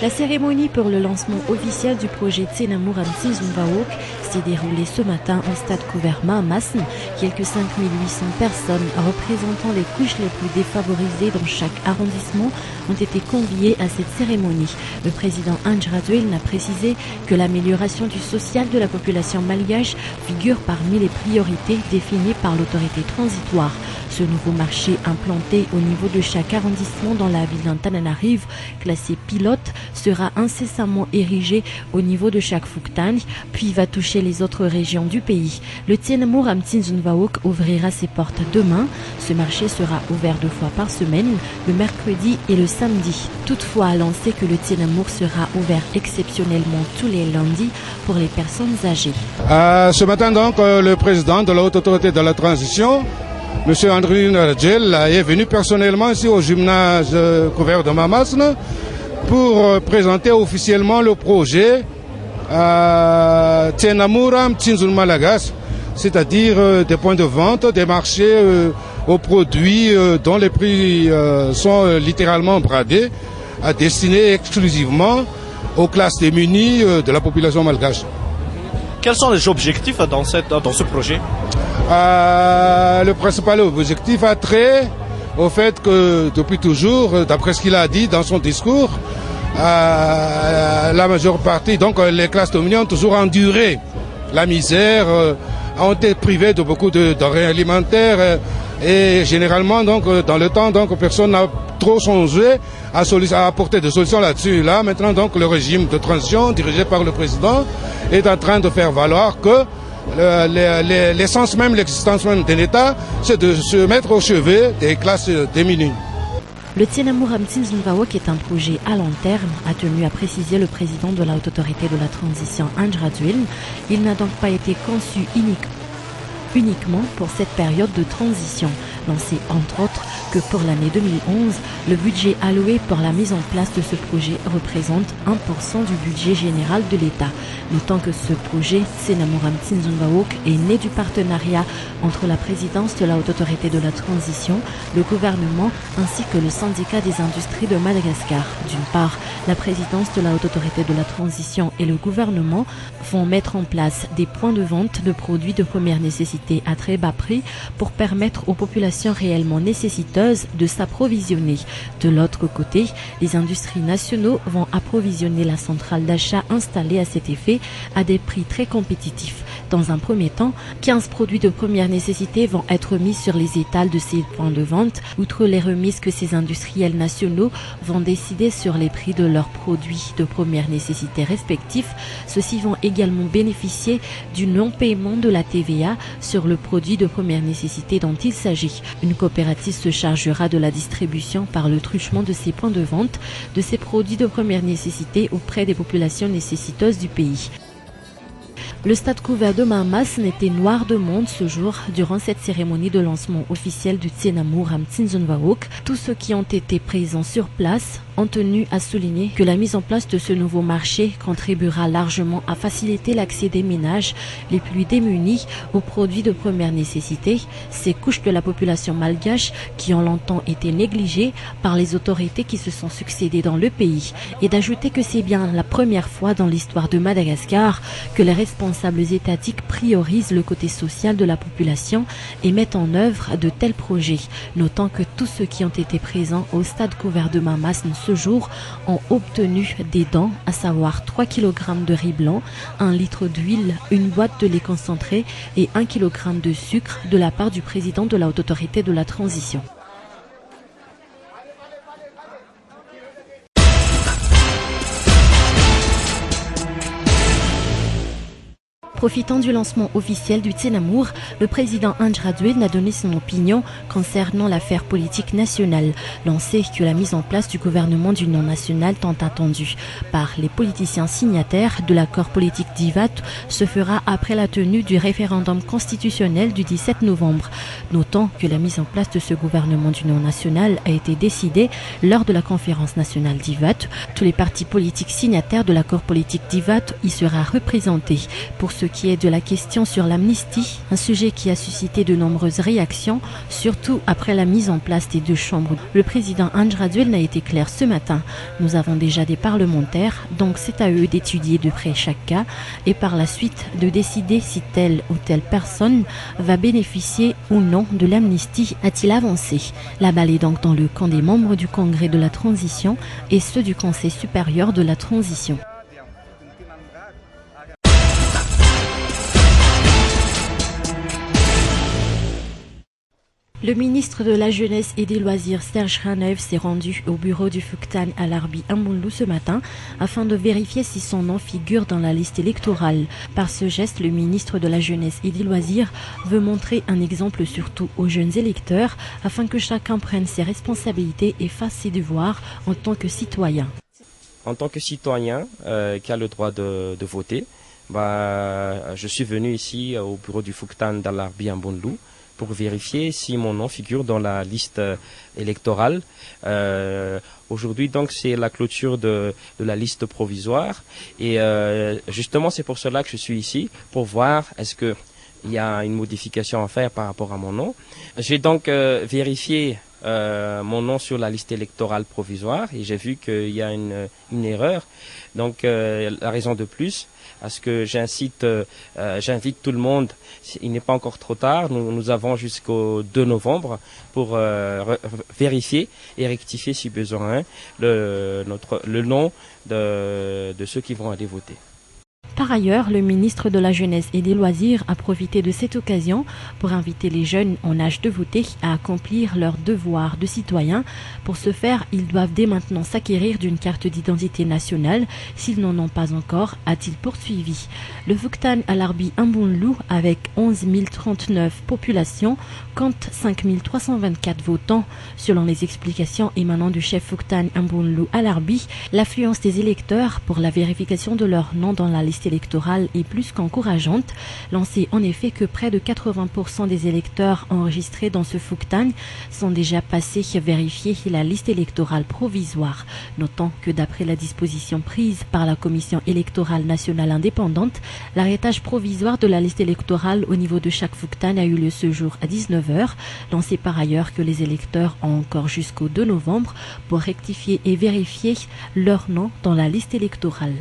La cérémonie pour le lancement officiel du projet Tsenamur Mtsinzunvaok s'est déroulée ce matin au stade couvert Mahamasn. Quelques 5800 personnes représentant les couches les plus défavorisées dans chaque arrondissement ont été conviées à cette cérémonie. Le président Anj Radueln a précisé que l'amélioration du social de la population malgache figure parmi les priorités définies par l'autorité transitoire. Ce nouveau marché implanté au niveau de chaque arrondissement dans la ville d'Antananarive, classé pilote, sera incessamment érigé au niveau de chaque Fuktan, puis va toucher les autres régions du pays. Le Tsenamur Mtsinzunvaok ouvrira ses portes demain. Ce marché sera ouvert 2 fois par semaine, le mercredi et le samedi. Toutefois, annoncé que le Tsenamur sera ouvert exceptionnellement tous les lundis pour les personnes âgées. Ce matin donc, le président de la Haute Autorité de la Transition, M. André Narjel, est venu personnellement ici au gymnase couvert de Mahamasn pour présenter officiellement le projet Tsenamur Mtsinzunmalagas, c'est-à-dire des points de vente, des marchés aux produits dont les prix sont littéralement bradés, destinés exclusivement aux classes démunies de la population malgache. Quels sont les objectifs dans ce projet? Le principal objectif a trait au fait que depuis toujours, d'après ce qu'il a dit dans son discours, la majeure partie, donc les classes dominées ont toujours enduré la misère, ont été privées de beaucoup de denrées alimentaires et généralement donc dans le temps donc personne n'a trop songé à apporter des solutions là-dessus. Là maintenant donc le régime de transition dirigé par le président est en train de faire valoir que l'essence même, l'existence même de l'État, c'est de se mettre au chevet des classes démunies. Le Tsenamur Mtsinzunvaok est un projet à long terme, a tenu à préciser le président de la Haute Autorité de la Transition, Anj Radueln. Il n'a donc pas été conçu uniquement pour cette période de transition. Lancé entre autres que pour l'année 2011, le budget alloué pour la mise en place de ce projet représente 1% du budget général de l'État. Notant que ce projet, Tsenamur Mtsinzunvaok, est né du partenariat entre la présidence de la Haute Autorité de la Transition, le gouvernement ainsi que le syndicat des industries de Madagascar. D'une part, la présidence de la Haute Autorité de la Transition et le gouvernement vont mettre en place des points de vente de produits de première nécessité à très bas prix pour permettre aux populations réellement nécessiteuses de s'approvisionner. De l'autre côté, les industries nationaux vont approvisionner la centrale d'achat installée à cet effet à des prix très compétitifs. Dans un premier temps, 15 produits de première nécessité vont être mis sur les étals de ces points de vente. Outre les remises que ces industriels nationaux vont décider sur les prix de leurs produits de première nécessité respectifs, ceux-ci vont également bénéficier du non-paiement de la TVA sur le produit de première nécessité dont il s'agit. Une coopérative se chargera de la distribution par le truchement de ces points de vente de ces produits de première nécessité auprès des populations nécessiteuses du pays. Le stade couvert de Mahamasn était noir de monde ce jour durant cette cérémonie de lancement officiel du Tsenamur Mtsinzunvaok. Tous ceux qui ont été présents sur place ont tenu à souligner que la mise en place de ce nouveau marché contribuera largement à faciliter l'accès des ménages les plus démunis aux produits de première nécessité, ces couches de la population malgache qui ont longtemps été négligées par les autorités qui se sont succédées dans le pays, et d'ajouter que c'est bien la première fois dans l'histoire de Madagascar que les responsables étatiques priorisent le côté social de la population et mettent en œuvre de tels projets, notant que tous ceux qui ont été présents au stade couvert de Mahamasn ce jour ont obtenu des dons, à savoir 3 kg de riz blanc, 1 litre d'huile, une boîte de lait concentré et 1 kg de sucre de la part du président de la Haute Autorité de la Transition. Profitant du lancement officiel du Tsenamur, le président Anj Radueln a donné son opinion concernant l'affaire politique nationale, lancé que la mise en place du gouvernement d'union nationale tant attendu par les politiciens signataires de l'accord politique d'Ivat se fera après la tenue du référendum constitutionnel du 17 novembre. Notons que la mise en place de ce gouvernement d'union nationale a été décidée lors de la conférence nationale d'Ivat. Tous les partis politiques signataires de l'accord politique d'Ivat y sera représentés. Pour ce qui est de la question sur l'amnistie, un sujet qui a suscité de nombreuses réactions, surtout après la mise en place des deux chambres. Le président Andry Rajoelina a été clair ce matin. Nous avons déjà des parlementaires, donc c'est à eux d'étudier de près chaque cas et par la suite de décider si telle ou telle personne va bénéficier ou non de l'amnistie, a-t-il avancé. La balle est donc dans le camp des membres du Congrès de la transition et ceux du Conseil supérieur de la transition. Le ministre de la Jeunesse et des Loisirs, Serge Ranev, s'est rendu au bureau du Fouctan à l'Arbi Ambounlou ce matin afin de vérifier si son nom figure dans la liste électorale. Par ce geste, le ministre de la Jeunesse et des Loisirs veut montrer un exemple surtout aux jeunes électeurs afin que chacun prenne ses responsabilités et fasse ses devoirs en tant que citoyen. En tant que citoyen qui a le droit de voter, je suis venu ici au bureau du Fouctan dans l'Arbi Ambounlou pour vérifier si mon nom figure dans la liste électorale. Aujourd'hui, donc, c'est la clôture de la liste provisoire. Et justement, c'est pour cela que je suis ici, pour voir est-ce que il y a une modification à faire par rapport à mon nom. J'ai donc vérifié mon nom sur la liste électorale provisoire et j'ai vu qu'il y a une erreur. Donc, la raison de plus, à ce que j'invite tout le monde, il n'est pas encore trop tard, nous avons jusqu'au 2 novembre pour vérifier et rectifier si besoin le nom de ceux qui vont aller voter. Par ailleurs, le ministre de la Jeunesse et des Loisirs a profité de cette occasion pour inviter les jeunes en âge de voter à accomplir leur devoir de citoyen. Pour ce faire, ils doivent dès maintenant s'acquérir d'une carte d'identité nationale s'ils n'en ont pas encore, a-t-il poursuivi. Le Fouctan à l'Arbi Ambounlou, avec 11 039 populations, compte 5 324 votants. Selon les explications émanant du chef Fouctan Ambounlou à l'Arbi, l'affluence des électeurs pour la vérification de leur nom dans la liste électorale est plus qu'encourageante. L'on sait en effet que près de 80% des électeurs enregistrés dans ce Fouctan sont déjà passés vérifier la liste électorale provisoire. Notons que d'après la disposition prise par la Commission électorale nationale indépendante, l'arrêtage provisoire de la liste électorale au niveau de chaque Fouctan a eu lieu ce jour à 19h. L'on sait par ailleurs que les électeurs ont encore jusqu'au 2 novembre pour rectifier et vérifier leur nom dans la liste électorale.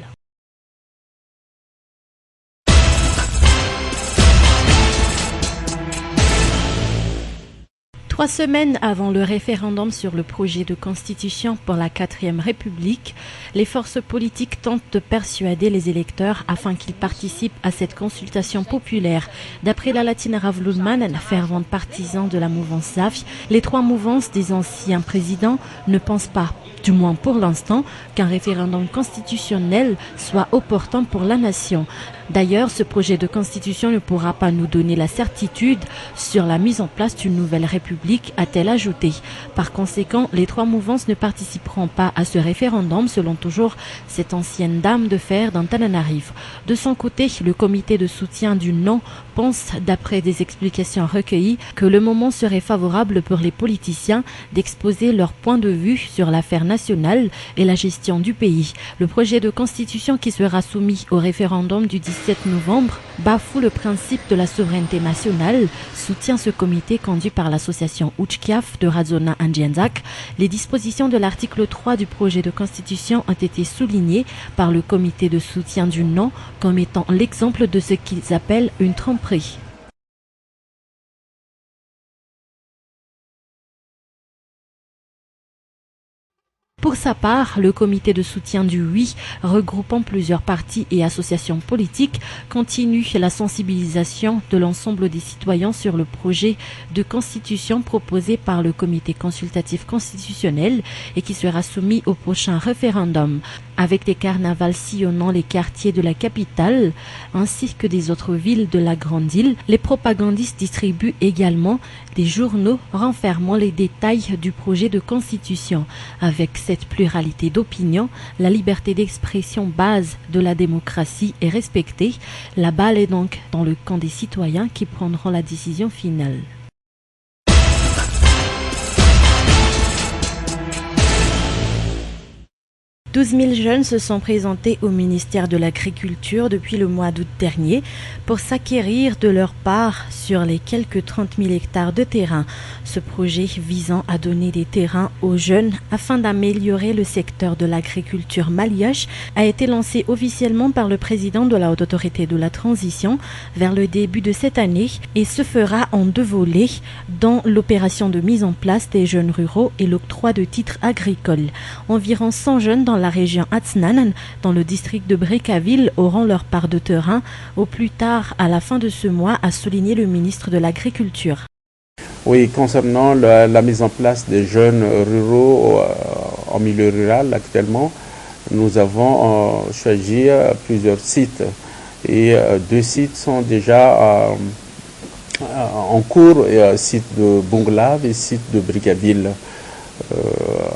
Trois semaines avant le référendum sur le projet de constitution pour la 4e République, les forces politiques tentent de persuader les électeurs afin qu'ils participent à cette consultation populaire. D'après la Latina Ravludman, un fervent partisan de la mouvance SAF, les trois mouvances des anciens présidents ne pensent pas, du moins pour l'instant, qu'un référendum constitutionnel soit opportun pour la nation. D'ailleurs, ce projet de constitution ne pourra pas nous donner la certitude sur la mise en place d'une nouvelle république, a-t-elle ajouté. Par conséquent, les trois mouvances ne participeront pas à ce référendum, selon toujours cette ancienne dame de fer d'Antananarivo. De son côté, le comité de soutien du non pense, d'après des explications recueillies, que le moment serait favorable pour les politiciens d'exposer leur point de vue sur l'affaire nationale et la gestion du pays. Le projet de constitution qui sera soumis au référendum du 17 novembre bafoue le principe de la souveraineté nationale, soutient ce comité conduit par l'association Uchkiaf de Razona Andienzak. Les dispositions de l'article 3 du projet de constitution ont été soulignées par le comité de soutien du non comme étant l'exemple de ce qu'ils appellent une tromperie. Pour sa part, le comité de soutien du oui, regroupant plusieurs partis et associations politiques, continue la sensibilisation de l'ensemble des citoyens sur le projet de constitution proposé par le comité consultatif constitutionnel et qui sera soumis au prochain référendum. Avec des carnavals sillonnant les quartiers de la capitale ainsi que des autres villes de la Grande Île, les propagandistes distribuent également des journaux renfermant les détails du projet de constitution. Avec cette pluralité d'opinions, la liberté d'expression, base de la démocratie, est respectée. La balle est donc dans le camp des citoyens qui prendront la décision finale. 12 000 jeunes se sont présentés au ministère de l'Agriculture depuis le mois d'août dernier pour s'acquérir de leur part sur les quelques 30 000 hectares de terrain. Ce projet visant à donner des terrains aux jeunes afin d'améliorer le secteur de l'agriculture malgache a été lancé officiellement par le président de la Haute Autorité de la Transition vers le début de cette année et se fera en 2 volets, dans l'opération de mise en place des jeunes ruraux et l'octroi de titres agricoles. Environ 100 jeunes dans la région Atsnanan, dans le district de Brickaville, auront leur part de terrain au plus tard à la fin de ce mois, a souligné le ministre de l'Agriculture. Oui, concernant la mise en place des jeunes ruraux en milieu rural actuellement, nous avons choisi plusieurs sites et 2 sites sont déjà en cours, site de Bonglav et site de Brickaville.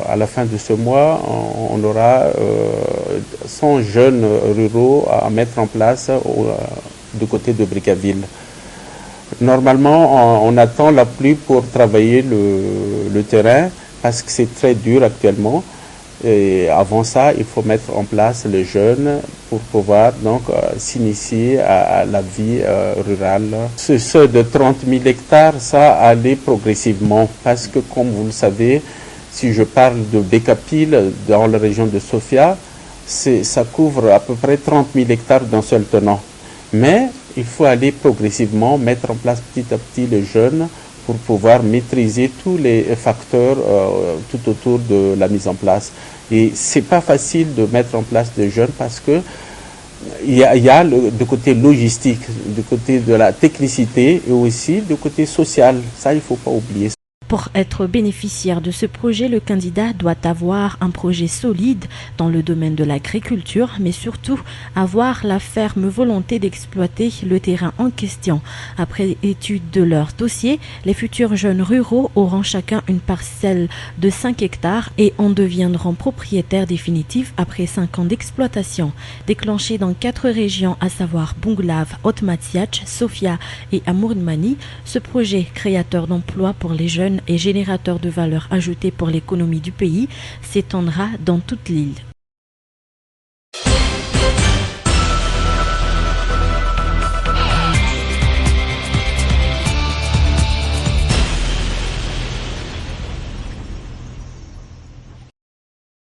À la fin de ce mois, on aura 100 jeunes ruraux à mettre en place du côté de Brickaville. Normalement, on attend la pluie pour travailler le terrain parce que c'est très dur actuellement. Et avant ça, il faut mettre en place les jeunes pour pouvoir donc s'initier à la vie rurale. Ce de 30 000 hectares, ça allait progressivement parce que comme vous le savez, si je parle de Bekapil dans la région de Sofia, ça couvre à peu près 30 000 hectares d'un seul tenant. Mais il faut aller progressivement, mettre en place petit à petit les jeunes pour pouvoir maîtriser tous les facteurs tout autour de la mise en place. Et c'est pas facile de mettre en place des jeunes parce que il y a le côté logistique, du côté de la technicité et aussi du côté social. Ça, il faut pas oublier. Pour être bénéficiaire de ce projet, le candidat doit avoir un projet solide dans le domaine de l'agriculture, mais surtout avoir la ferme volonté d'exploiter le terrain en question. Après étude de leur dossier, les futurs jeunes ruraux auront chacun une parcelle de 5 hectares et en deviendront propriétaires définitifs après 5 ans d'exploitation. Déclenché dans 4 régions, à savoir Bonglav, Otmatiach, Sofia et Amourmani, ce projet créateur d'emplois pour les jeunes et générateur de valeur ajoutée pour l'économie du pays s'étendra dans toute l'île.